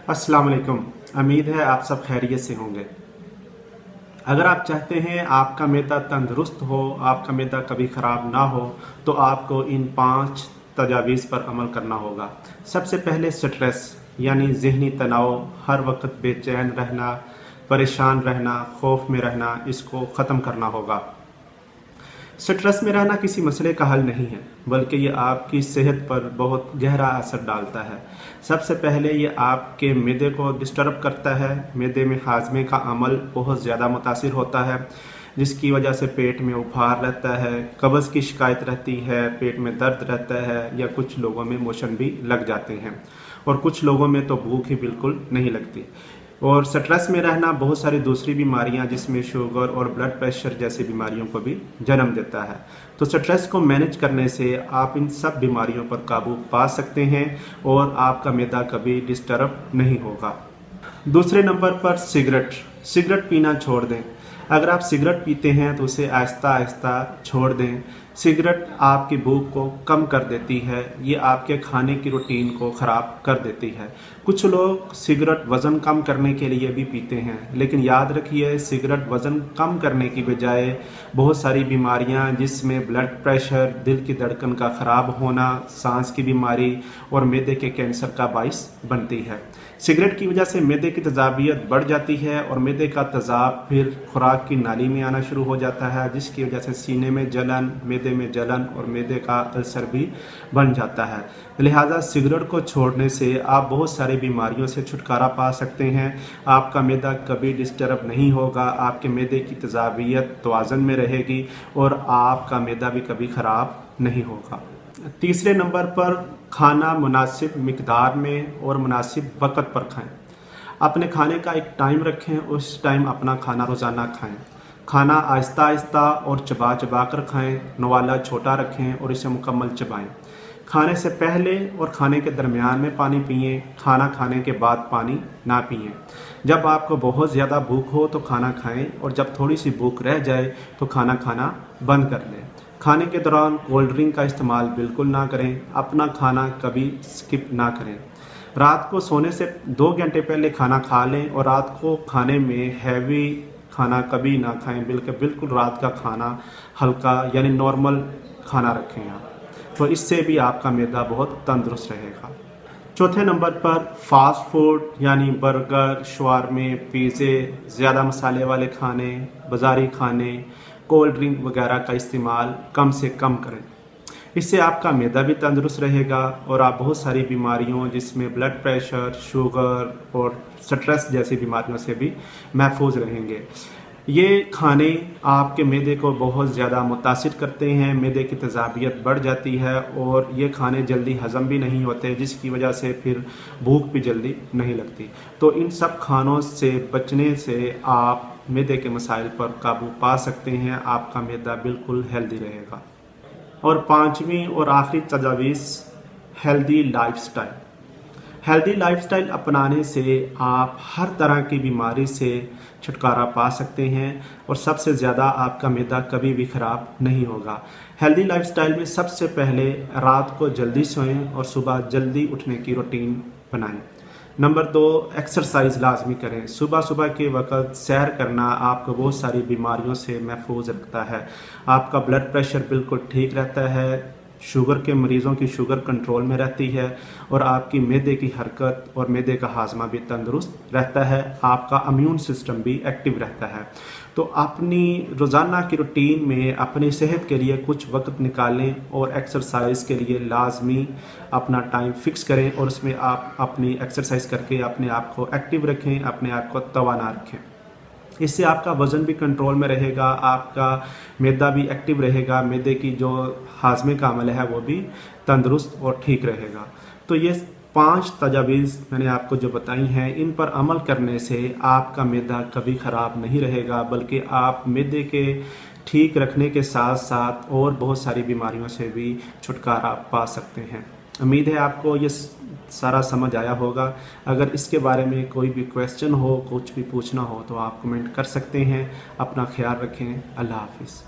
अस्सलाम वालेकुम। उम्मीद है आप सब खैरियत से होंगे। अगर आप चाहते हैं आपका मैदा तंदुरुस्त हो, आपका मैदा कभी ख़राब ना हो, तो आपको इन 5 तजावीज़ पर अमल करना होगा। सबसे पहले स्ट्रेस यानी ज़हनी तनाव, हर वक्त बेचैन रहना, परेशान रहना, खौफ में रहना, इसको ख़त्म करना होगा। स्ट्रेस में रहना किसी मसले का हल नहीं है, बल्कि ये आपकी सेहत पर बहुत गहरा असर डालता है। सबसे पहले ये आपके मैदे को डिस्टर्ब करता है। मैदे में हाजमे का अमल बहुत ज़्यादा मुतासिर होता है, जिसकी वजह से पेट में उभार रहता है, कब्ज़ की शिकायत रहती है, पेट में दर्द रहता है, या कुछ लोगों में मोशन भी लग जाते हैं और कुछ लोगों में तो भूख ही बिल्कुल नहीं लगती। और स्ट्रेस में रहना बहुत सारी दूसरी बीमारियां, जिसमें शुगर और ब्लड प्रेशर जैसी बीमारियों को भी जन्म देता है। तो स्ट्रेस को मैनेज करने से आप इन सब बीमारियों पर काबू पा सकते हैं और आपका मैदा कभी डिस्टर्ब नहीं होगा। दूसरे नंबर पर सिगरेट पीना छोड़ दें। अगर आप सिगरेट पीते हैं तो उसे आहिस्ता आहिस्ता छोड़ दें। सिगरेट आपकी भूख को कम कर देती है, ये आपके खाने की रूटीन को ख़राब कर देती है। कुछ लोग सिगरेट वज़न कम करने के लिए भी पीते हैं, लेकिन याद रखिए सिगरेट वज़न कम करने की बजाय बहुत सारी बीमारियां, जिसमें ब्लड प्रेशर, दिल की धड़कन का ख़राब होना, सांस की बीमारी और मैदे के कैंसर का बाइस बनती है। सिगरेट की वजह से मैदे की तेज़ाबियत बढ़ जाती है और मैदे का तेज़ाब फिर खुराक की नाली में आना शुरू हो जाता है, जिसकी वजह से सीने में जलन, मैदे में जलन और मैदे का अल्सर भी बन जाता है। लिहाजा सिगरेट को छोड़ने से आप बहुत सारी बीमारियों से छुटकारा पा सकते हैं। आपका मैदा कभी डिस्टर्ब नहीं होगा, आपके मैदे की तेज़ाबियत तवाज़ुन में रहेगी और आपका मैदा भी कभी ख़राब नहीं होगा। तीसरे नंबर पर खाना मुनासिब मिकदार में और मुनासिब वक़्त पर खाएं। अपने खाने का एक टाइम रखें, उस टाइम अपना खाना रोज़ाना खाएं। खाना आहिस्ता आहिस्ता और चबा चबा कर खाएं, नवाला छोटा रखें और इसे मुकम्मल चबाएं। खाने से पहले और खाने के दरमियान में पानी पिएं, खाना खाने के बाद पानी ना पिएं। जब आपको बहुत ज़्यादा भूख हो तो खाना खाएं और जब थोड़ी सी भूख रह जाए तो खाना खाना बंद कर लें। खाने के दौरान कोल्ड ड्रिंक का इस्तेमाल बिल्कुल ना करें। अपना खाना कभी स्किप ना करें। रात को सोने से 2 घंटे पहले खाना खा लें और रात को खाने में हैवी खाना कभी ना खाएं। बिल्कुल रात का खाना हल्का यानी नॉर्मल खाना रखें आप, तो इससे भी आपका मैदा बहुत तंदुरुस्त रहेगा। चौथे नंबर पर फास्ट फूड यानी बर्गर, शवारमे, पिज़्ज़े, ज़्यादा मसाले वाले खाने, बाज़ारी खाने, कोल्ड ड्रिंक वगैरह का इस्तेमाल कम से कम करें। इससे आपका मैदा भी तंदुरुस्त रहेगा और आप बहुत सारी बीमारियों, जिसमें ब्लड प्रेशर, शुगर और स्ट्रेस जैसी बीमारियों से भी महफूज रहेंगे। ये खाने आपके मैदे को बहुत ज़्यादा मुतासिर करते हैं, मैदे की तेज़ाबियत बढ़ जाती है और ये खाने जल्दी हज़म भी नहीं होते, जिसकी वजह से फिर भूख भी जल्दी नहीं लगती। तो इन सब खानों से बचने से आप मैदे के मसाइल पर काबू पा सकते हैं। आपका मैदा बिल्कुल हेल्दी रहेगा। और पांचवी और आखिरी तजावीज़, हेल्दी लाइफस्टाइल। हेल्दी लाइफस्टाइल अपनाने से आप हर तरह की बीमारी से छुटकारा पा सकते हैं और सबसे ज़्यादा आपका मैदा कभी भी ख़राब नहीं होगा। हेल्दी लाइफस्टाइल में सबसे पहले रात को जल्दी सोएं और सुबह जल्दी उठने की रूटीन बनाएं। नंबर 2, एक्सरसाइज लाजमी करें। सुबह सुबह के वक्त सैर करना आपको बहुत सारी बीमारियों से महफूज रखता है। आपका ब्लड प्रेशर बिल्कुल ठीक रहता है, शुगर के मरीज़ों की शुगर कंट्रोल में रहती है और आपकी मैदे की हरकत और मैदे का हाजमा भी तंदुरुस्त रहता है। आपका इम्यून सिस्टम भी एक्टिव रहता है। तो अपनी रोज़ाना की रूटीन में अपनी सेहत के लिए कुछ वक्त निकालें और एक्सरसाइज के लिए लाजमी अपना टाइम फिक्स करें और उसमें आप अपनी एक्सरसाइज करके अपने आप को एक्टिव रखें, अपने आप को तवाना रखें। इससे आपका वज़न भी कंट्रोल में रहेगा, आपका मैदा भी एक्टिव रहेगा, मैदे की जो हाजमे का अमल है वो भी तंदुरुस्त और ठीक रहेगा। तो ये 5 तजावीज़ मैंने आपको जो बताई हैं, इन पर अमल करने से आपका मैदा कभी ख़राब नहीं रहेगा, बल्कि आप मैदे के ठीक रखने के साथ साथ और बहुत सारी बीमारियों से भी छुटकारा पा सकते हैं। उम्मीद है आपको ये सारा समझ आया होगा। अगर इसके बारे में कोई भी क्वेश्चन हो, कुछ भी पूछना हो तो आप कमेंट कर सकते हैं। अपना ख्याल रखें। अल्लाह हाफिज़।